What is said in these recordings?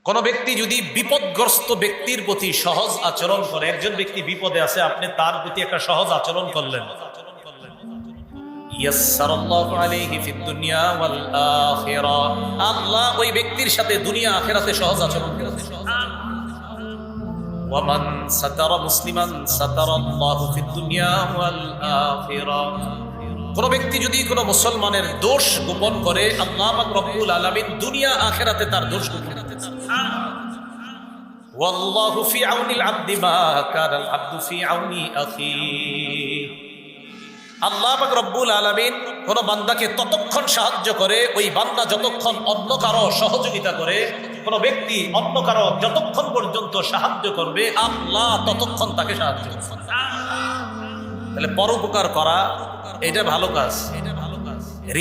কোন ব্যক্তি যদি বিপদগ্রস্ত ব্যক্তির প্রতি সহজ আচরণ করে, একজন ব্যক্তি বিপদে আছে, আপনি তার প্রতি একটা সহজ আচরণ করলেন, আল্লাহ ওই ব্যক্তির সাথে দুনিয়া আখিরাতে সহজ আচরণ করেন। ওয়ামান সাতারা মুসলিমান সাতারাল্লাহু ফিদ দুনিয়া ওয়াল আখিরাহ। কোন ব্যক্তি যদি কোন মুসলমানের দোষ গোপন করে, আল্লাহ পাক রব্বুল আলামিন দুনিয়া আখিরাতে তার দোষ গোপন করেন। ওয়াল্লাহু ফি আউনিল আবদি মা কানাল আবদু ফি আউনি আখিহি। আল্লাহ পাক রব্বুল আলামিন কোন বান্দাকে ততক্ষণ সাহায্য করে, ওই বান্দা যতক্ষণ অন্য কারো সহযোগিতা করে। কোন ব্যক্তি অন্য কারো যতক্ষণ পর্যন্ত সাহায্য করবে, আল্লাহ ততক্ষণ তাকে সাহায্য করবেন। তাহলে পরোপকার করা এটা ভালো কাজ,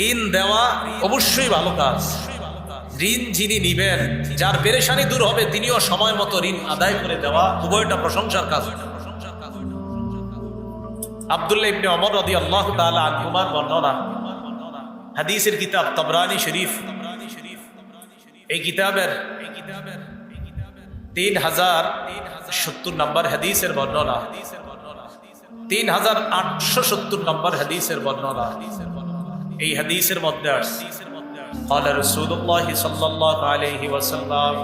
ঋণ দেওয়া অবশ্যই ভালো কাজ। ঋণ যিনি নিবেন, যার পেরেশানি দূর হবে, তিনিও সময় মতো ঋণ আদায় করে দেওয়া, উভয়টা প্রশংসার কাজ। আব্দুল্লাহ ইবনে ওমর রাদিয়াল্লাহু তাআলা আনহুমার বর্ণনা, হাদিসের কিতাব তাবরানী শরীফ, এই কিতাবের 3070 নম্বর হাদিসের বর্ণনা, 3870 নম্বর হাদিসের বর্ণনা। এই হাদিসের মধ্যে আসছে قال رسول الله صلى الله عليه وسلم,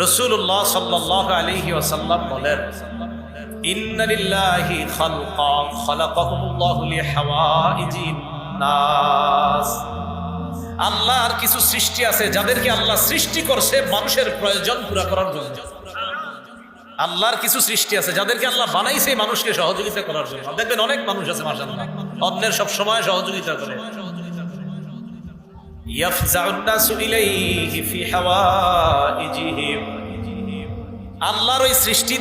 রাসূলুল্লাহ সাল্লাল্লাহু আলাইহি ওয়াসাল্লাম বলেন, ইন্না লিল্লাহি খালকা খালাকাহুমুল্লাহু লিহাওয়াইজিন নাস। আল্লাহর কিছু সৃষ্টি আছে যাদেরকে আল্লাহ সৃষ্টি করছে মানুষের প্রয়োজন পুরো করার জন্য। আল্লাহর কিছু সৃষ্টি আছে যাদেরকে আল্লাহ বানাইছে মানুষকে সহযোগিতা করার জন্য। দেখবেন অনেক মানুষ আছে মাশাআল্লাহ, অন্যের সব সময় সহযোগিতা করে। ইয়াফজাউন নাসু ইলাইহি ফি হাওয়াইজিহিম। আল্লাহর ওই সৃষ্টি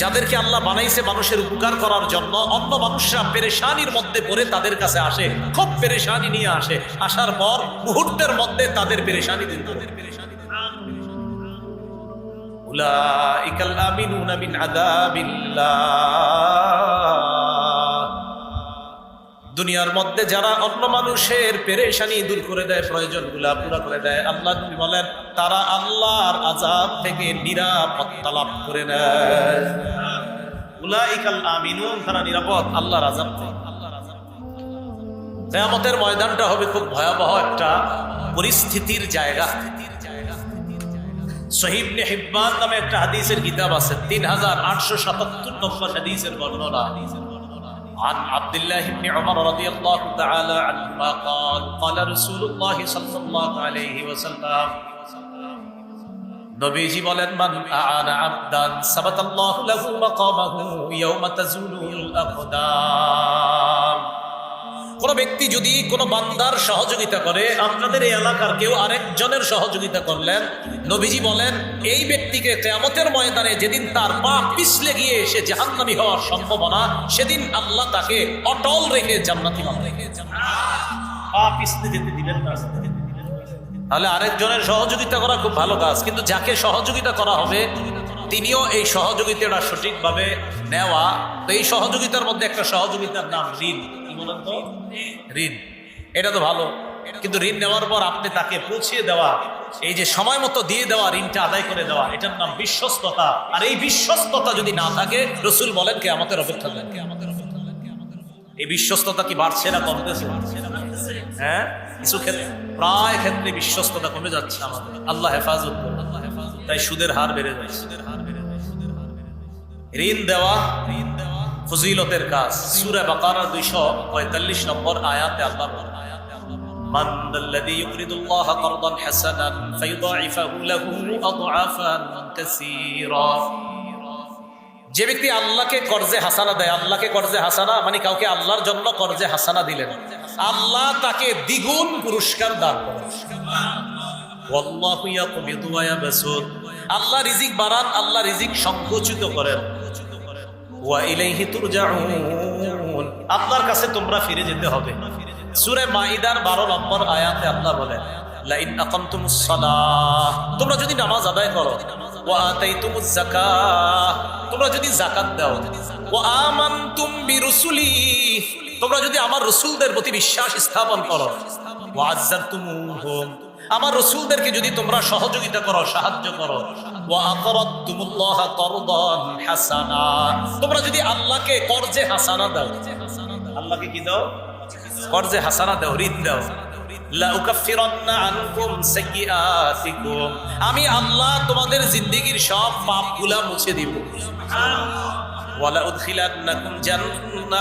যাদেরকে আল্লাহ বানাইছে মানুষের উপকার করার জন্য, অন্য মানুষরা পেরেশানির মধ্যে পড়ে তাদের কাছে আসে, খুব পেরেশানি নিয়ে আসে, আসার পর মুহূর্তের মধ্যে তাদের পেরেশানি দূর করে। উলাইকাল আমিনুনা মিন আযাবিল্লাহ। দুনিয়ার মধ্যে যারা অন্য মানুষের পেরেশানি দূর করে দেয়, প্রয়োজনগুলা পুরা করে দেয়, আল্লাহ বলেন তারা আল্লাহর আযাব থেকে নিরাপত্তা লাভ করে নেয়। উলাইকাল আমিনুন, তারা নিরাপদ আল্লাহর আযাব থেকে। কিয়ামতের ময়দানটা হবে খুব ভয়াবহ একটা পরিস্থিতির জায়গা। সহিহ ইবনে হিব্বান নামে একটা হাদিসের কিতাব আছে, 3877 নম্বর হাদিসের বর্ণনা। عن عبد الله بن عمر رضي الله تعالى عنهما قال قال رسول الله صلى الله عليه وسلم, নবীজি বলেন, মান আ'আনা আবদান সাবাতাল্লাহু লাহু মাকামাহু ইয়াওমা তাজুলুল আকদাম। কোন ব্যক্তি যদি কোন বান্দার সহযোগিতা করে, আপনাদের এই এলাকার কেউ আরেকজনের সহযোগিতা করলেন, নবীজি বলেন এই ব্যক্তিকে কিয়ামতের ময়দানে যেদিন তার পা পিছলে গিয়ে সে জাহান্নামী হওয়ার সম্ভাবনা, সেদিন আল্লাহ তাকে অটল রেখে জান্নাতি বানাবেন। পা পিছলে যেতে দিবেন না। তাহলে আরেকজনের সহযোগিতা করা খুব ভালো কাজ, কিন্তু যাকে সহযোগিতা করা হবে তিনিও এই সহযোগিতাটা সঠিকভাবে নেওয়া। তো এই সহযোগিতার মধ্যে একটা সহযোগিতার নাম ঋণ। ঋণ এটা তো ভালো, কিন্তু ঋণ নেওয়ার পর আপনি তাকে পৌঁছিয়ে দেওয়া, এই যে সময় মতো দিয়ে দেওয়া, ঋণটা আদায় করে দেওয়া, এটার নাম বিশ্বস্ততা। আর এই বিশ্বস্ততা যদি না থাকে, রাসূল বলেন কিয়ামতের অপেক্ষা করেন। এই বিশ্বস্ততা কি বাড়ছে না কমতেছে? হ্যাঁ, কিছু ক্ষেত্রে, প্রায় ক্ষেত্রে বিশ্বস্ততা কমে যাচ্ছে আমাদের। আল্লাহ হেফাজত করুন। তাই সুদের হার বেড়ে যাচ্ছে। ঋণ দেওয়া ফজিলতের কাজ। সূরা বাকারার 245 নম্বর আয়াতে আল্লাহ বলেন, মান যাল্লাযী ইউকরিদুল্লাহা কারদান হাসানান ফায়ুদাইফাহু লাহু আদআফান কাসীরা। যে ব্যক্তি আল্লাহকে কর্জে হাসানা দেয়, আল্লাহকে কর্জে হাসানা মানে কাউকে আল্লাহর জন্য কর্জে হাসানা দিলেন, আল্লাহ তাকে দ্বিগুণ পুরস্কার দান করেন। ওয়াল্লাহু ইয়াকবিদু ওয়া ইয়াবসুত। আল্লাহ রিজিক বাড়ান, আল্লাহ রিজিক সংকুচিত করেন। ওয়া ইলাইহি তুরজাউন। আল্লাহর কাছে তোমরা ফিরে যেতে হবে। সূরা মাইদার 12 নম্বর আয়াতে আল্লাহ বলেন, লা ইন আকামতুমুস সালাহ, তোমরা যদি নামাজ আদায় করো, ওয়া আতাইতুমুজ যাকাহ, তোমরা যদি যাকাত দাও, ওয়া আমানতুম বিরুসুলি, তোমরা যদি আমার রাসূলদের প্রতি বিশ্বাস স্থাপন করো, ওয়া আযযারতুমুহুম, আমার রাসূলদেরকে যদি তোমরা সহযোগিতা করো, সাহায্য করো, ওয়া আকরাদতুমুল্লাহ করদান হাসানা, তোমরা যদি আল্লাহকে কর্জে হাসানা দাও, আল্লাহকে কি দাও? কর্জে হাসানা দাও, ঋণ দাও। লা উকাফিরান্না আনকুম সাইয়্যাতিকুম, আমি আল্লাহ তোমাদের জিন্দেগীর সব পাপগুলা মুছে দিব। ওয়ালা উদখিলান্নাকুম জান্নাত,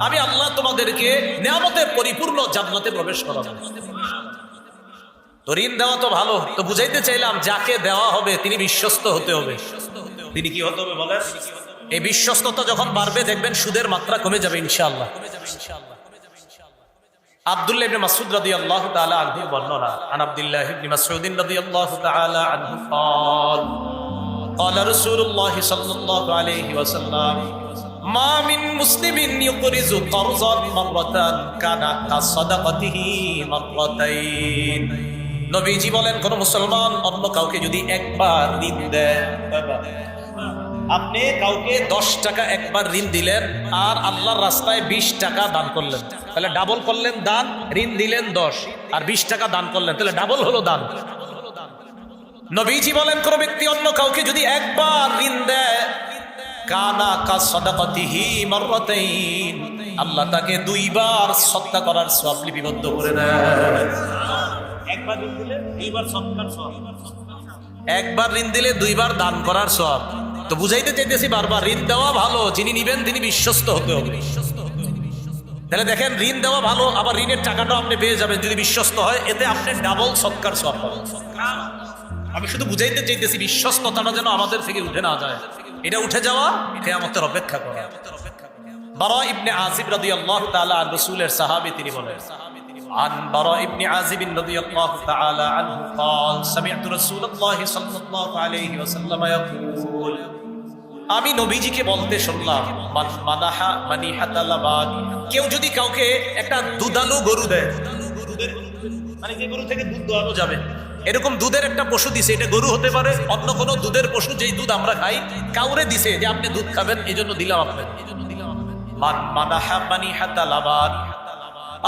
আমি আল্লাহ তোমাদেরকে নিয়ামতে পরিপূর্ণ জান্নাতে প্রবেশ করাবো। তো ঋণ দেওয়া তো ভালো, তো বুঝাইতে চাইলাম যাকে দেওয়া হবে তিনি বিশ্বস্ত হতে হবে। তিনি কি হতে হবে বলেন? এই বিশ্বস্ততা যখন বাড়বে দেখবেন সুদের মাত্রা কমে যাবে ইনশাআল্লাহ। আব্দুল্লাহ ইবনে মাসউদ রাদিয়াল্লাহু তাআলা আনহু বর্ণনা, আন আব্দুল্লাহ ইবনে মাসউদ রাদিয়াল্লাহু তাআলা আনহু قال قال رسول الله صلى الله عليه وسلم ما من مسلم يقرض قرضا مرة كان كصدقته مرتين। নবীজি বলেন, কোন মুসলমান অন্য কাউকে যদি একবার ঋণ দেয়, আপনি কাউকে 10 টাকা একবার ঋণ দিলেন আর আল্লাহর রাস্তায় 20 টাকা দান করলেন, তাহলে ডাবল করলেন দান। ঋণ দিলেন 10 আর 20 টাকা দান করলেন, তাহলে ডাবল হলো দান। নবীজি বলেন, কোন ব্যক্তি অন্য কাউকে যদি একবার ঋণ দেয়, কানা কা সাদাকাতিহি মাররাতাইন, আল্লাহ তাকে 2 বার সদকা করার সওয়াব লিপিবদ্ধ করে দেয়। একবার ঋণ দিলে 2 বার সদকার সওয়াব, একবার ঋণ দিলে 2 বার দান করার সওয়াব। তো বুঝাইতে চাইতেছি বারবার, ঋণ দেওয়া ভালো, যিনি নিবেন তিনি বিশ্বস্ত হতে হবে। তাহলে দেখেন, ঋণ দেওয়া ভালো, আবার ঋণের টাকাটাও আপনি পেয়ে যাবেন যদি বিশ্বস্ত হয়, এতে আপনি ডাবল সদকার সওয়াব পাবেন। আমি শুধু বুঝাইতে চাইতেছি বিশ্বস্ততাটা যেন আমাদের থেকে উঠে না যায়। এটা উঠে যাওয়া কিয়ামতের অপেক্ষা করা। বারা ইবনে আজিব রাদিয়াল্লাহু তাআলা আন রাসূলের সাহাবী, তিনি বলেন, عن براء بن عازب رضي الله تعالى عنه قال سمعت رسول الله صلى الله عليه وسلم يقول, আমি নবীজিকে বলতে শুনলাম, মান মানাহা মানিহাতা লাবান, কেউ যদি কাউকে একটা দুধালু গরু দেয়, মানে যে গরু থেকে দুধ দোয়ানো যাবে, এরকম দুধের একটা পশু দিছে, এটা গরু হতে পারে, অন্য কোনো দুধের পশু, যেই দুধ আমরা খাই, কাউরে দিছে যে আপনি দুধ খাবেন, এই জন্য দিলাম আপনাকে। মান মানাহা মানিহাতা লাবান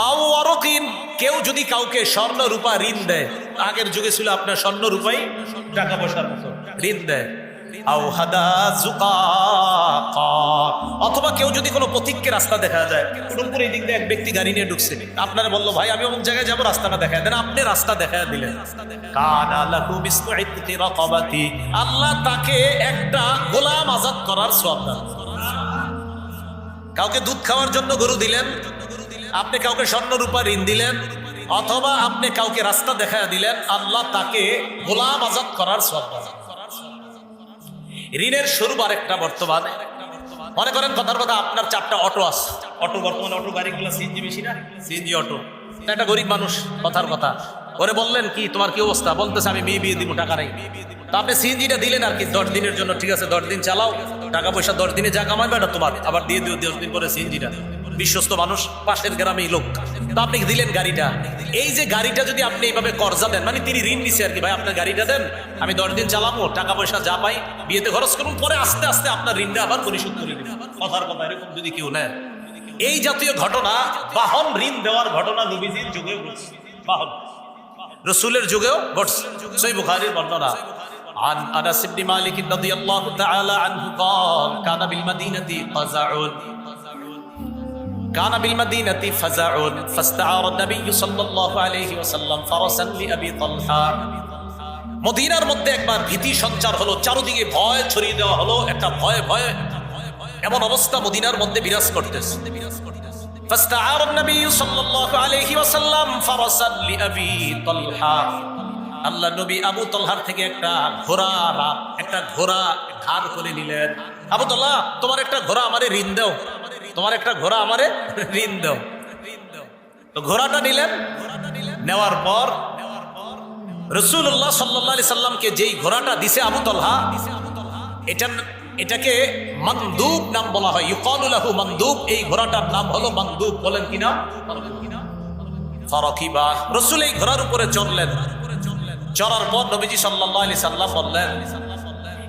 আও ওয়ারাকিন, কেউ যদি কাউকে স্বর্ণ রূপা ঋণ দেয়, আগের যুগে ছিল আপনার স্বর্ণ রূপাই টাকা পয়সার মতো ঋণ দেয়, আও হাদা যুকাকা, অথবা কেউ যদি কোনো পথিককে রাস্তা দেখা যায়, উডুমপুর এই দিক দিয়ে এক ব্যক্তি গাড়ি নিয়ে ঢুকছে, আপনারা বললো ভাই আমি অমুক জায়গায় যাবো, রাস্তাটা দেখায় দেন, আপনি রাস্তা দেখায় দিলেন, কানা লাহু মিসলু ইত্তি রাকাবাতি, আল্লাহ তাকে একটা গোলাম আজাদ করার সওয়াব দান। কাউকে দুধ খাওয়ার জন্য গরু দিলেন, আপনি কাউকে স্বর্ণ রূপা ঋণ দিলেন, অথবা আপনি কাউকে রাস্তা দেখায় দিলেন, আল্লাহ তাকে গোলাম আজাদ করার সওয়াব দান। ঋণের স্বরূপ আরেকটা, বর্তমানে মনে করেন কথার কথা, আপনার 4টা অটো আছে, অটো বর্তমানে অটো গাড়িগুলো সিএনজি বেশি না, সিএনজি অটো, একটা গরিব মানুষ, কথার কথা, ওরে বললেন কি তোমার কি অবস্থা, বলতেছে আমি মেয়ে বিয়ে দিব, টাকা নেই। তো আপনি সিএনজিটা দিলেন আর কি 10 দিনের জন্য, ঠিক আছে 10 দিন চালাও, টাকা পয়সা 10 দিনে যা কামাইবে এটা তোমার, আবার দিয়ে দিও 10 দিন পরে সিএনজিটা। বিশ্বস্ত মানুষ, পাশের গ্রামেই লোক, তো আপনি দিলেন গাড়িটা। এই যে গাড়িটা যদি আপনি এইভাবে কর্জা দেন, মানে তিনি ঋণ নিছে আর কি, ভাই আপনার গাড়িটা দেন, আমি 10 দিন চালাবো, টাকা পয়সা যা পাই বিয়েতে খরচ করুন, পরে আস্তে আস্তে আপনার ঋণটা আবার পরিশোধ করে দিন, কথার কথা। এরকম যদি কেউ নেয়, এই জাতীয় ঘটনা, বাহন ঋণ দেওয়ার ঘটনা নবীজির যুগেও ঘটছে, বাহন রাসূলের যুগেও ঘটছে। সহিহ বুখারীর বর্ণনা, عن أنس بن مالك رضي الله تعالى عنه قال كان بالمدينة فزع فاستعار النبي صلى الله عليه وسلم فرسا لأبي طلحة। মদিনার মধ্যে একবার ভীতি সঞ্চার হলো, চারদিকে ভয় ছড়িয়ে দেওয়া হলো, একটা ভয়ে ভয়ে এমন অবস্থা মদিনার মধ্যে বিরাজ করতেছে। فاستعار النبي صلى الله عليه وسلم فرسا لأبي طلحة, আল্লাহ নবী আবু তলহার থেকে একটা ঘোড়া ধার করে নিলেন। আবু তলহা, তোমার একটা ঘোড়া আমারে ঋণ দাও, তোমার একটা ঘোড়া আমারে ঋণ দাও। তো ঘোড়াটা নিলেন, নেওয়ার পর রাসূলুল্লাহ সাল্লাল্লাহু আলাইহি সাল্লামকে যেই ঘোড়াটা দিছে আবু তলহা, এটাকে মানদুব নাম বলা হয়, ইউকালু লাহু মানদুব, এই ঘোড়াটার নাম হলো মানদুব। বলেন কি নাম? ফারাকিবা, রাসূল এই ঘোড়ার উপরে চড়লেন। চড়ার পর নবীজি সাল্লাল্লাহু আলাইহি সাল্লাম বললেন,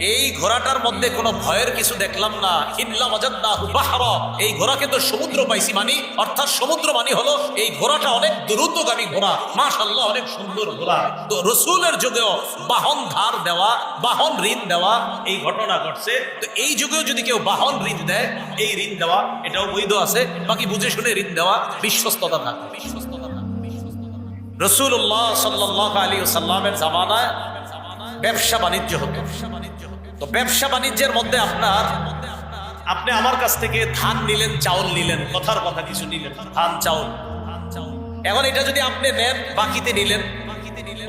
এই ঘোড়াটার মধ্যে কোনো ভয়ের কিছু দেখলাম না, ইল্লা ওয়াজাদনাহু বাহরা, এই ঘোড়াকে তো সমুদ্র পাইছি মানি, অর্থাৎ সমুদ্র মানি হলো এই ঘোড়াটা অনেক দ্রুতগামী ঘোড়া, মাশাআল্লাহ অনেক সুন্দর ঘোড়া। তো রাসূলের যুগেও বাহন ধার দেওয়া, বাহন ঋণ দেওয়া এই ঘটনা ঘটছে। তো এই যুগেও যদি কেউ বাহন ঋণ দেয়, এই ঋণ দেওয়া এটাও বৈধ আছে, বাকি বুঝে শুনে ঋণ দেওয়া, বিশ্বস্ততা থাকে। রাসূলুল্লাহ সাল্লাল্লাহু আলাইহি ওয়াসাল্লামের জামানায় ব্যবসা বাণিজ্য হতো। তো ব্যবসা বাণিজ্যের মধ্যে আপনি আমার কাছ থেকে ধান নিলেন, চাউল নিলেন, কথার কথা কিছু নিলেন, ধান চাউল। এখন এটা যদি আপনি নেন, বাকিতে নিলেন।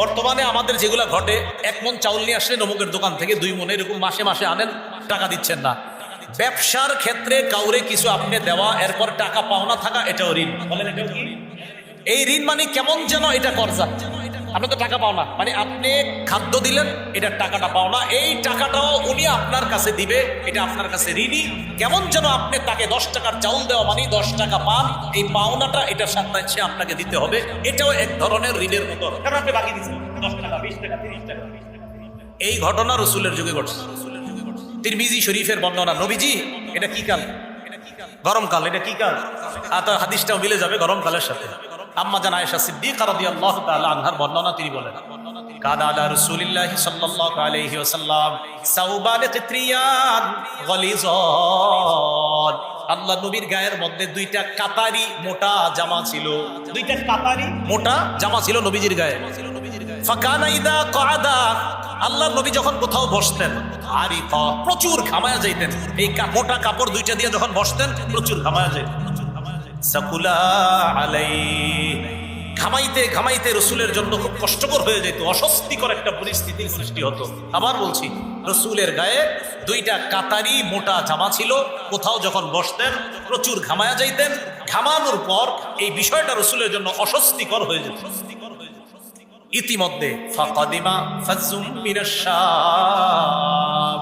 বর্তমানে আমাদের যেগুলা ঘটে, 1 মণ চাউল নিয়ে আসলেন অমুকের দোকান থেকে, 2 মণ, এরকম মাসে মাসে আনেন, টাকা দিচ্ছেন না। ব্যবসার ক্ষেত্রে কাউরে কিছু আপনি দেওয়া, এরপর টাকা পাওনা থাকা, এটাও ঋণ। বলেন এটাও কি? এই ঋণ মানে কেমন যেন এটা কর্জা, আপনি তো টাকা পাও না, মানে আপনি খাদ্য দিলেন, এটার টাকাটা পাও না, এই টাকাটাও উনি আপনার কাছে দিবে, এটা আপনার কাছে ঋণী। কেমন যেন আপনি তাকে 10 টাকার চাউল দেওয়া মানে 10 টাকা পান, এই পাওনাটা এটার সাথে সে আপনাকে দিতে হবে, এটাও এক ধরনের ঋণের মতো, কারণ আপনি বাকি দিচ্ছেন 10 টাকা, 20 টাকা, 30 টাকা। এই ঘটনা রাসূলের যুগে ঘটছে। তিরমিজি শরীফের বর্ণনা, নবীজি এটা কি কাল? গরমকাল। এটা কি কাল? হাদিসটাও মিলে যাবে গরমকালের সাথে। আম্মা জান আয়েশা সিদ্দিকা রাদিয়াল্লাহু তাআলা আনহার বর্ণনা, তিনি বলেন, কানা আলা রাসূলিল্লাহি সাল্লাল্লাহু আলাইহি ওয়াসাল্লাম সাউবান কিত্রিয়ান গলিজান, আল্লাহ নবীর গায়ের মধ্যে 2টা কাতারি মোটা জামা ছিল, 2টা কাতারি মোটা জামা ছিল নবীজির গায়ে। ফাকানা ইদা কাদা, আল্লাহ নবী যখন কোথাও বসতেন, আরিফা, প্রচুর ঘামায়া যাইতেন, এই মোটা কাপড় 2টা দিয়ে যখন বসতেন প্রচুর ঘামায়া যাইতেন। সাকুলা আলাইহি, ঘামাইতে ঘামাইতে রাসূলের জন্য খুব কষ্টকর হয়ে যেত, অস্বস্তিকর একটা পরিস্থিতির সৃষ্টি হতো। আবার বলছি, রাসূলের গায়ে 2টা কাতারি মোটা জামা ছিল, কোথাও যখন বসতেন প্রচুর ঘামায়া যাইতেন, ঘামানোর পর এই বিষয়টা রাসূলের জন্য অস্বস্তিকর হয়ে যেত। ইতিমধ্যে ফাকাদিমা ফাজুম মিনাশ শাম,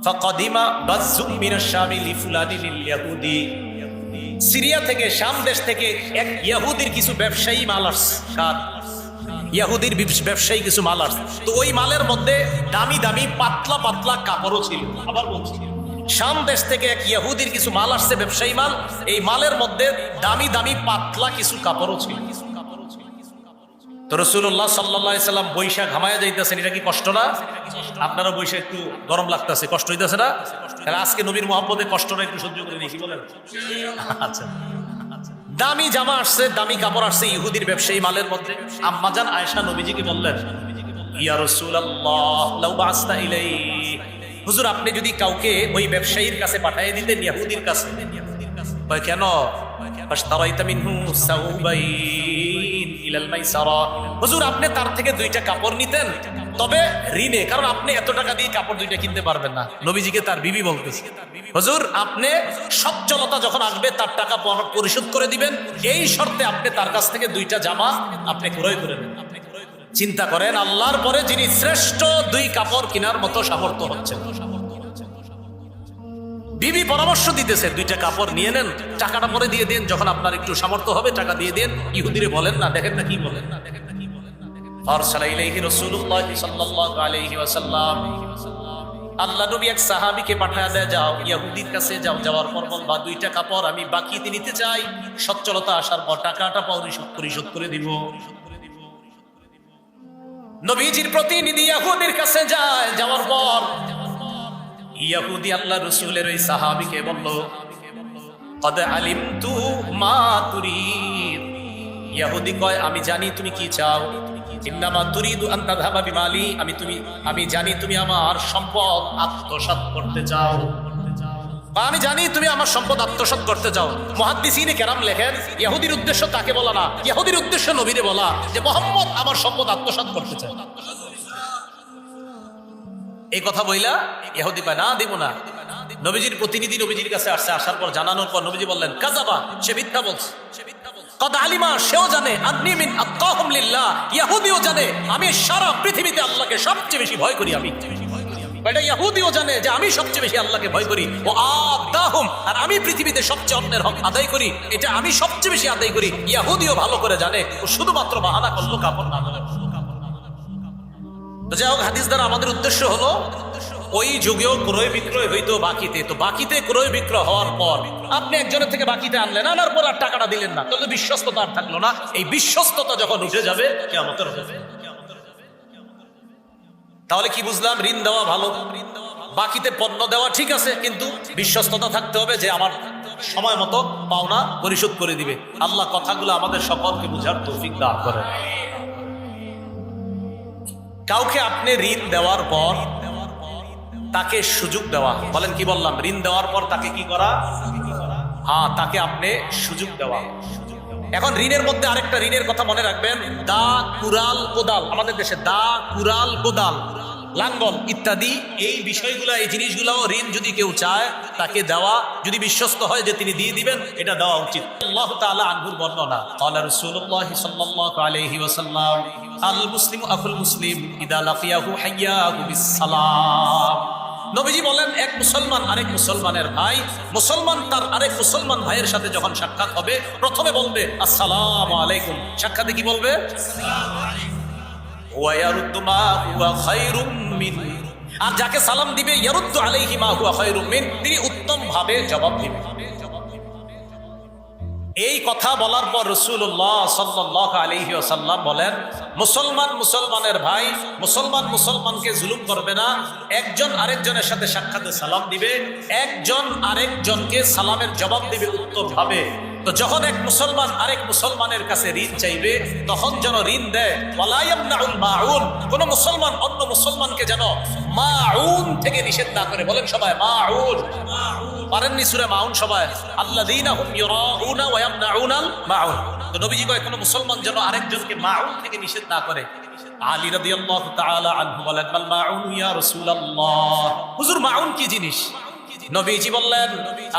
ফাকাদিমা বাজুম মিনাশ শামি লিফুলানিল ইয়াহুদি, সিরিয়া থেকে, শাম দেশ থেকে এক ইহুদির কিছু ব্যবসায়ী মাল আসছে। কার? ইহুদির ব্যবসায়ী কিছু মাল আসছে। তো ওই মালের মধ্যে দামি দামি পাতলা পাতলা কাপড়ও ছিল। আবার বলছি, শাম দেশ থেকে এক ইহুদির কিছু মাল আসছে, ব্যবসায়ী মাল, এই মালের মধ্যে দামি দামি পাতলা কিছু কাপড়ও ছিল। তো রাসূলুল্লাহ সাল্লাল্লাহু আলাইহি সাল্লাম বৈশা ঘামায়া যাইতেছেন, এটা কি কষ্ট না? আপনারা বৈশা একটু গরম লাগতেছে, কষ্ট হইতেছে না? তাহলে আজকে নবীর মহব্বতে কষ্টটা একটু সহ্য করে নিই, কি বলেন? আচ্ছা, দামি জামা আসছে, দামি কাপড় আসছে ইহুদির ব্যবসায়ী মালের মধ্যে। আম্মা জান আয়েশা নবীজিকে বললেন, ইয়া রাসূলুল্লাহ লাউ বাসতা ইলাইহি, হুজুর আপনি যদি কাউকে ওই ব্যবসায়ীর কাছে পাঠিয়ে দিতেন, ইহুদির কাছে। কয় কেন? ফাশতারাইতা মিনহু সাউবাইন ইলাল মাইসারা, হুজুর আপনি তার থেকে 2টা কাপড় নিতেন, তবে ঋণে, কারণ আপনি এত টাকা দিয়ে কাপড় 2টা কিনতে পারবেন না। নবীজিকে তার বিবি বলতেছে, হুজুর আপনি সচ্ছলতা যখন আসবে তার টাকা পরিশোধ করে দিবেন, এই শর্তে আপনি তার কাছ থেকে 2টা জামা আপনি ক্রয় করে নেন। চিন্তা করেন, আল্লাহর পরে যিনি শ্রেষ্ঠ 2 কাপড় কেনার মতো সামর্থ্য হচ্ছে, বিবি পরামর্শ দিতেছে 2টা কাপড় নিয়ে নেন, টাকাটা পরে দিয়ে দেন, যখন আপনার একটু সামর্থ্য হবে টাকা দিয়ে দেন। ইহুদিরে বলেন না, দেখেন না কি বলেন। আরসালা ইলাইহি রাসূলুল্লাহ সাল্লাল্লাহু আলাইহি ওয়াসাল্লাম, আল্লাহ নবী এক সাহাবীকে পাঠায় দেয়, যাও ইহুদির কাছে যাও, যাওয়ার পর বলবা 2টা কাপড় আমি বাকিতে নিতে চাই, সচ্ছলতা আসার পর টাকাটা পরিশোধ করে দিব। নবীজির প্রতিনিধি ইহুদির কাছে যায়, যাওয়ার পর ইহুদি আল্লাহ রাসূলের ওই সাহাবীকে বলল, কদ আলিমতু মা তুরিদ, ইহুদি কয় আমি জানি তুমি কি চাও, ইন্নামা তুরিদু আন তাযহাবা বিমালি, আমি জানি তুমি আমার সম্পদ আত্মসাৎ করতে চাও, আমি জানি তুমি আমার সম্পদ আত্মসাৎ করতে চাও। মুহাদ্দিসিনে কেরাম লেখেন, ইহুদির উদ্দেশ্য তাকে বলা না, ইহুদির উদ্দেশ্য নবীরে বলা যে মুহাম্মদ আমার সম্পদ আত্মসাৎ করতে চায়। এই কথা বইলা ইহুদি কয় না, দিব না। নবীজির প্রতিনিধি নবীজির কাছে আসছে, আসার পর জানানোর পর নবীজি বললেন, কাযাবা, সে মিথ্যা বলছে। কদ আলিমা, সেও জানে, আদনি মিন আত্তাহুম লিল্লাহ, ইহুদিও জানে আমি সারা পৃথিবীতে আল্লাহকে সবচেয়ে বেশি ভয় করি। আমি এটা ইহুদিও জানে যে আমি সবচেয়ে বেশি আল্লাহকে ভয় করি। ও আদাহুম, আর আমি পৃথিবীতে সবচেয়ে অন্যের হক আদায় করি, এটা আমি সবচেয়ে বেশি আদায় করি। ইহুদিও ভালো করে জানে, ও শুধুমাত্র বাহানা করলো কাপড় না। তো যাই হোক, হাদিস দ্বারা আমাদের উদ্দেশ্য হলো ওই যুগেও ক্রয় বিক্রয় হইতো বাকিতে, তো বাকিতে ক্রয় বিক্রয় হওয়ার পর আপনি একজনের থেকে বাকিতে আনলেন, আনার পর আর টাকাটা দিলেন না, তাহলে বিশ্বস্ততা আর থাকলো না। এই বিশ্বস্ততা যখন উঠে যাবে কিয়ামতের হবে। তাহলে কি বুঝলাম? ঋণ দেওয়া ভালো, বাকিতে পণ্য দেওয়া ঠিক আছে, কিন্তু বিশ্বস্ততা থাকতে হবে যে আমার সময় মতো পাওনা পরিশোধ করে দিবে। আল্লাহ কথাগুলো আমাদের সকলকে বুঝার তৌফিক দান করেন। কাউকে আপনি ঋণ দেওয়ার পর তাকে সুযোগ দেওয়া, বলেন কি বললাম? ঋণ দেওয়ার পর তাকে কি করা? হ্যাঁ, তাকে আপনি সুযোগ দেওয়া। এখন ঋণের মধ্যে আরেকটা ঋণের কথা মনে রাখবেন, দা, কুরাল, কোদাল। আমাদের দেশে দা, কুরাল, কোদাল, লাঙ্গল ইত্যাদি এই বিষয়গুলো, এই জিনিসগুলো ঋণ যদি কেউ চায় তাকে দেওয়া, যদি বিশ্বস্ত হয় যে তিনি দিয়ে দিবেন, এটা দেওয়া উচিত। আল্লাহ তাআলা আনহুর বর্ণনা, ক্বালা রাসূলুল্লাহ সাল্লাল্লাহু আলাইহি ওয়াসাল্লাম, আল মুসলিমু আখুল মুসলিম ইদা লাকিয়াহু হাইয়াহু বিসসালাম। নবীজি বলেন, এক মুসলমান আরেক মুসলমানের ভাই, মুসলমান তার আরেক মুসলমান ভাইয়ের সাথে যখন সাক্ষাৎ হবে প্রথমে বলবে আসসালামু আলাইকুম। সাক্ষাতে কি বলবে? ওয়া ইয়ারুদ্দু মা হুয়া খায়রুম মিন, আর যাকে সালাম দিবে ইয়ারুদ্দু আলাইহি মা হুয়া খায়রুম মিন, তিনি উত্তম ভাবে জবাব দিবেন। এই কথা বলার পর রাসূলুল্লাহ সাল্লাল্লাহু আলাইহি ওয়াসাল্লাম বলেন, মুসলমান মুসলমানের ভাই, মুসলমান মুসলমানকে জুলুম করবে না, একজন আরেকজনের সাথে সাক্ষাতে সালাম দিবে, একজন আরেকজনকে সালামের জবাব দিবে উত্তম ভাবে। তো যখন এক মুসলমান আরেক মুসলমানের কাছে ঋণ চাইবে তখন যেন ঋণ দেয়, ওয়ালা ইয়ামনাউল মাউন, কোন মুসলমান অন্য মুসলমানকে যেন মাউন থেকে নিষেধ না করে। বলেন সবাই মাউন। পারেননি সূরা মাউন সবাই? আল্লাযীনা হুম ইউরাউনা ওয়া ইয়ামনাউনাল মাউন। তো নবীজি কয় কোন মুসলমান যেন আরেকজনকে মাউন থেকে নিষেধ না করে। আলী রাদিয়াল্লাহু তাআলা আনহু বলেন, মাল মাউন ইয়া রাসূলুল্লাহ, হুজুর মাউন কি জিনিস? নবীজি বললেন,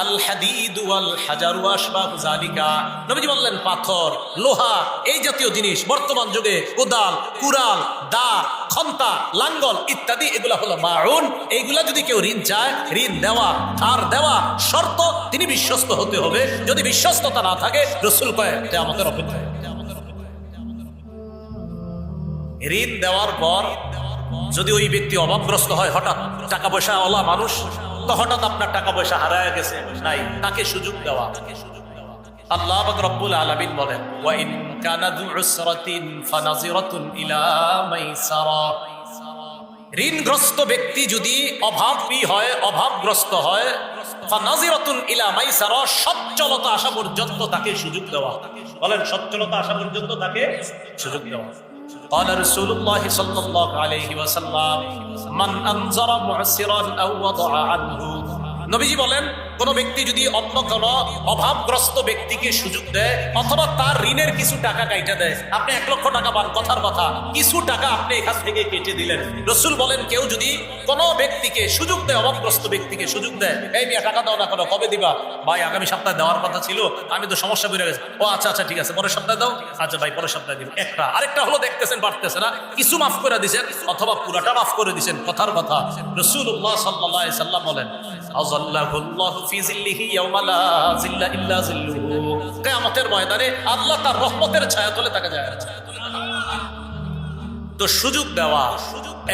আল হাদিদ ওয়াল হাজার ওয়া আশবাহু যালিকা। নবীজি বললেন, পাথর, লোহা, এই জাতীয় জিনিস, বর্তমান যুগে কোদাল, কুরাল, দা, খন্তা, লাঙ্গল ইত্যাদি, এগুলা হলো মাউন। এইগুলা যদি কেউ ঋণ চায়, ঋণ দেওয়া, ধার দেওয়া শর্ত তিনি বিশ্বস্ত হতে হবে। যদি বিশ্বস্ততা না থাকে, রাসূল কয় কিয়ামতের অপেক্ষা। ঋণ দেওয়ার পর যদি ওই ব্যক্তি অভাবগ্রস্ত হয়, হঠাৎ টাকা পয়সা ওলা মানুষ, তো হঠাৎ আপনার টাকা পয়সা হারায় গেছে, নাই, তাকে সুযোগ দেওয়া। আল্লাহ পাক রব্বুল আলামিন বলেন, ওয়া ইন কানা যু উসরাতিন ফানাজিরাতুন ইলা মাইসারা। ঋণগ্রস্ত ব্যক্তি যদি অভাবী হয়, অভাবগ্রস্ত হয়, ফানাজিরাতুন ইলা মাইসারা, সচ্ছলতা আসা পর্যন্ত তাকে সুযোগ দেওয়া। বলেন সচ্ছলতা আসা পর্যন্ত তাকে সুযোগ দেওয়া। قال رسول الله صلى الله عليه وسلم من انظر معسرا او وضع عنه। নবীজি বলেন, কোন ব্যক্তি যদি অন্য কোন অভাবগ্রস্ত ব্যক্তিকে সুযোগ দেয় অথবা তার ঋণের কিছু টাকা কাইটা দেয়, আপনি 1 লক্ষ টাকা পান, কথার কথা কিছু টাকা আপনি এখান থেকে কেটে দিলেন। রাসূল বলেন, কেউ যদি কোন ব্যক্তিকে সুযোগ দেয়, অভাবগ্রস্ত ব্যক্তিকে সুযোগ দেয়, এই মিয়া টাকা দাও না, কোনো কবে দিবা? ভাই আগামী সপ্তাহে দেওয়ার কথা ছিল, আমি তো সমস্যা বেড়ে গেছে। ও আচ্ছা আচ্ছা ঠিক আছে, পরের সপ্তাহে দাও। আচ্ছা ভাই পরের সপ্তাহে দিব। একটা আরেকটা হলো দেখতেছেন পারতেছে না, কিছু মাফ করে দিয়েছেন অথবা পুরাটা মাফ করে দিয়েছেন, কথার কথা। রাসূলুল্লাহ সাল্লাল্লাহু আলাইহি সাল্লাম বলেন, আযাল্লাহুল্লাহু ফি জিল্লিহি ইয়াওমা লা জিল্লা ইল্লা জিল্লুহু। কিয়ামতের ময়দানে আল্লাহ তার রহমতের ছায়াতলে তাকে জায়গা দেন। তো সুযোগ দেওয়া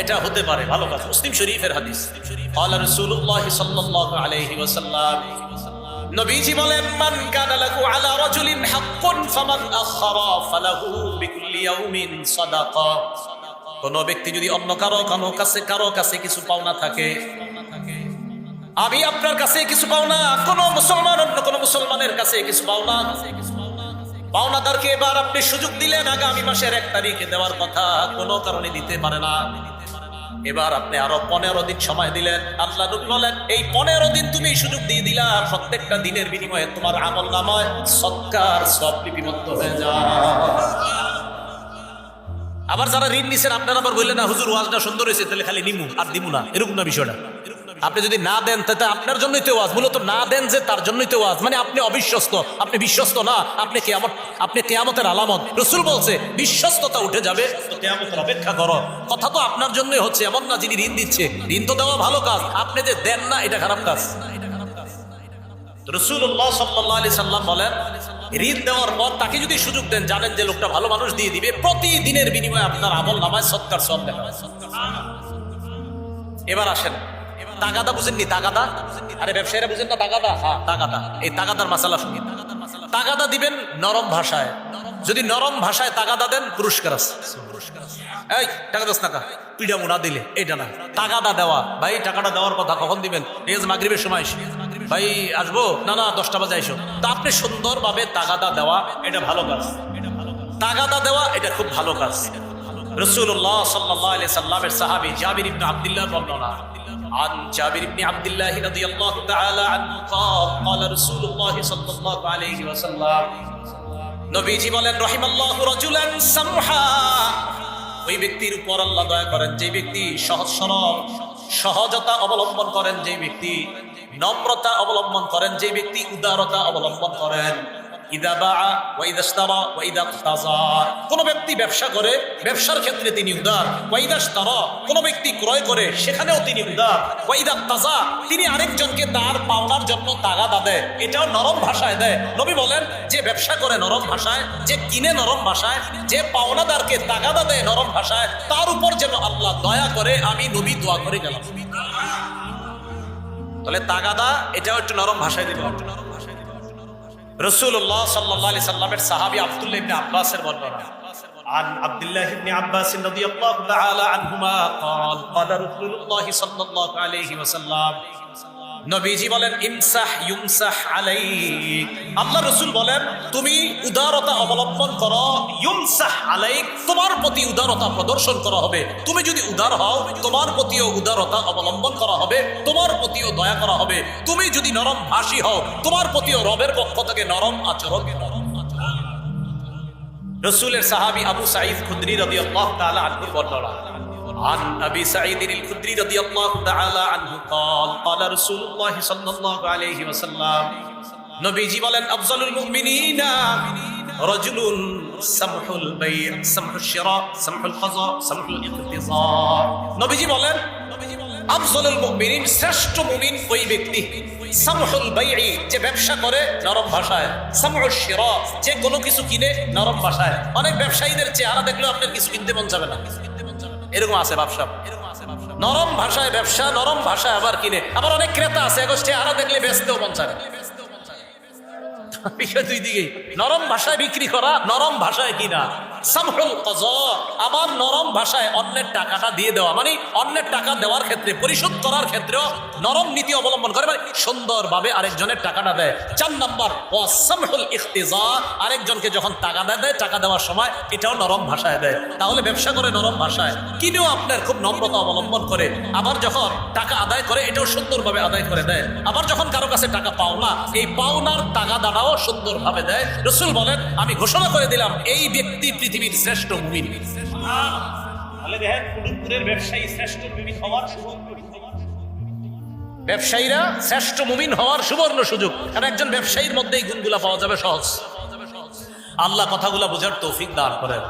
এটা হতে পারে ভালো কথা। মুসলিম শরীফের হাদিস, ক্বালা রাসূলুল্লাহ সাল্লাল্লাহু আলাইহি ওয়াসাল্লাম, নবীজি বলেন, মান কানা লাহু আলা রাজুলিন হাক্কুন ফামান আখারা ফালাহু বিকুল্লি ইয়াউমিন সাদাকা। কোন ব্যক্তি যদি অন্য কারো কাছে কিছু পাওনা থাকে, আমি আপনার কাছে কিছু পাওনা, কোন মুসলমান অন্য কোন মুসলমানের কাছে কিছু পাওনা, পাওনাদারকে এবার আপনি সুযোগ দিলেন, আগামী মাসের 1 তারিখে দেওয়ার কথা, কোনো কারণে দিতে পারে না, এবার আপনি আরো 15 দিন সময় দিলেন। আল্লাহ নবী বলেন, এই 15 দিন তুমি সুযোগ দিয়ে দিলা, প্রত্যেকটা দিনের বিনিময়ে তোমার আমলনামায় সদকার সব লিপিবদ্ধ হয়ে যায়। আবার যারা ঋণ নিছেন, আপনারা আবার বললেন না হুজুর ওয়াজটা সুন্দর হয়েছে, তাহলে খালি নিমু আর দিমু না, এরকম না বিষয়টা। আপনি যদি না দেন তাতে আপনার জন্যই তো ওয়াজ, মূলত না দেন যে তার জন্যই তো ওয়াজ, মানে আপনি অবিশ্বস্ত, আপনি বিশ্বস্ত না, আপনি কিয়ামতের আলামত। রাসূল বলছে বিশ্বস্ততা উঠে যাবে, তো কিয়ামতের অপেক্ষা করো। কথা তো আপনার জন্যই হচ্ছে, এমন না যিনি ঋণ দিচ্ছে, ঋণ তো দেওয়া ভালো কাজ, আপনি যে দেন না এটা খারাপ কাজ। রাসূলুল্লাহ সাল্লাল্লাহু আলাইহি সাল্লাম বলেন, ঋণ দেওয়ার পর তাকে যদি সুযোগ দেন, জানেন যে লোকটা ভালো মানুষ, দিয়ে দিবে, প্রতিদিনের বিনিময়ে আপনার আমল নামায় সদকার সওয়াব লেখা। এবার আসেন, তাগাদা বুঝেননি? তাগাদা, আরে ব্যবসায়ীরা বুঝেন না তাগাদা? হ্যাঁ তাগাদা। এই তাগাদার মাসালা শুনি। তাগাদা দিবেন নরম ভাষায়। যদি নরম ভাষায় তাগাদা দেন পুরস্কার আছে। এই টাকা 10 টাকা পিঠা মুনা দিলে এটা না, তাগাদা দেওয়া। ভাই টাকাটা দেওয়ার কথা কখন দিবেন? এই যে মাগরিবের সময় ভাই আসবো, না না 10টা বাজে আইসো। তা আপনি সুন্দরভাবে তাগাদা দেওয়া এটা ভালো কাজ। তাগাদা দেওয়া এটা খুব ভালো কাজ। রাসূলুল্লাহ সাল্লাল্লাহু আলাইহি সাল্লামের সাহাবী জাবির ইবনে আব্দুল্লাহ বর্ণনা عن جابر بن عبد الله رضي الله تعالى عنه قال قال رسول الله صلى الله عليه وسلم নবীজি বলেন রহিমাল্লাহু রাজুলান সামহা, ওই ব্যক্তির উপর আল্লাহ দয়া করেন যে ব্যক্তি সহজ সরল, সহজতা অবলম্বন করেন, যে ব্যক্তি নম্রতা অবলম্বন করেন, যে ব্যক্তি উদারতা অবলম্বন করেন। ইদা বাআ ওয়া ইদা ইশতারা ওয়া ইদা ইক্তাযা, কোন ব্যক্তি ব্যবসা করে ব্যবসার ক্ষেত্রে তিনি উদার। ওয়া ইদা ইশতারা, কোন ব্যক্তি ক্রয় করে সেখানেও তিনি উদার। ওয়া ইদা ইক্তাযা, তিনি আরেকজনকে তার পাওনার জন্য তাগাদা দেয়, এটাও নরম ভাষায় দেয়। নবী বলেন যে ব্যবসা করে নরম ভাষায়, যে কিনে নরম ভাষায়, যে পাওনাদারকে তাগাদা দেয় নরম ভাষায়, তার উপর যেন আল্লাহ দয়া করে, আমি নবী দোয়া করে গেলাম। তাহলে তাগাদা এটাও একটু নরম ভাষায় দিতে হবে। রাসূলুল্লাহ সাল্লাল্লাহু আলাইহি সাল্লামের সাহাবী আব্দুল্লাহ ইবনে আব্বাসের বর্ণনা عن عبد الله بن عباس رضي الله تعالى عنهما قال قال رسول الله صلى الله عليه وسلم নবীজি বলেন ইমসাহ ইউমসাহ আলাইক, আল্লাহ রাসূল বলেন তুমি উদারতা অবলম্বন করো, ইউমসাহ আলাইক, তোমার প্রতি উদারতা প্রদর্শন করা হবে। তুমি যদি উদার হও তোমার প্রতিও উদারতা অবলম্বন করা হবে, তোমার প্রতিও দয়া করা হবে। তুমি যদি নরম ভাষী হও তোমার প্রতিও রবের পক্ষ থেকে নরম আচরণ। রাসূলের সাহাবী আবু সাঈদ খুদরি রাদিয়াল্লাহু তাআলা আনহু বর্ণনা عن أبي سعيد الخدري رضي الله تعالى عنه قال قال رسول الله صلى الله عليه وسلم নবীজি বলেন আফজালুল মুমিনিনা রাজুলুন সামহুল বাই' সামহুশ শিরা সামহুল কাযা সামহুল ইক্তিযা। নবীজি বলেন আফজালুল মুমিনিন, শ্রেষ্ঠ মুমিন ওই ব্যক্তি, সামহুল বাই', যে ব্যবসা করে নরম ভাষায়, সামহুশ শিরা, যে কোনো কিছু কিনে নরম ভাষায়। অনেক ব্যবসায়ীদের চেহারা দেখলে আপনার কিছু কিনতে মন যাবে না, এরকম আছে ব্যবসা। নরম ভাষায় ব্যবসা, নরম ভাষায় আবার কিনে। আবার অনেক ক্রেতা আছে চেহারা দেখলে বেচতেও মন চায়। বিষয় দুই দিকে, নরম ভাষায় বিক্রি করা, নরম ভাষায় কিনা। সামহুল কাযা, আবার নরম ভাষায় অন্যের টাকাটা দিয়ে দেওয়া, মানে অন্যের টাকা দেওয়ার ক্ষেত্রে, পরিশোধ করার ক্ষেত্রেও নরম নীতি অবলম্বন করে, মানে সুন্দরভাবে আরেকজনের টাকাটা দেয়। 4 নম্বর ওয়া সামহুল ইখতিযা, আরেকজনকে যখন টাকা দেয়, টাকা দেওয়ার সময় এটাও নরম ভাষায় দেয়। তাহলে ব্যবসা করে নরম ভাষায়, কিনেও আপনার খুব নম্রতা অবলম্বন করে, আবার যখন টাকা আদায় করে এটাও সুন্দরভাবে আদায় করে দেয়। আবার যখন কারো কাছে টাকা পাওনা, এই পাওনার টাকা দাঁড়াও সুন্দরভাবে দেয়। রাসূল বলেন আমি ঘোষণা করে দিলাম এই ব্যক্তি পৃথিবীর শ্রেষ্ঠ মুমিন। তাহলে দেখেন কুতুবপুরের ব্যবসায়ী শ্রেষ্ঠ মুমিন হওয়ার সুবর্ণ সুযোগ, ব্যবসায়ীরা শ্রেষ্ঠ মুমিন হওয়ার সুবর্ণ সুযোগ। কারণ একজন ব্যবসায়ীর মধ্যে এই গুণগুলা পাওয়া যাবে সহজ। আল্লাহ কথাগুলা বোঝার তৌফিক দান করেন।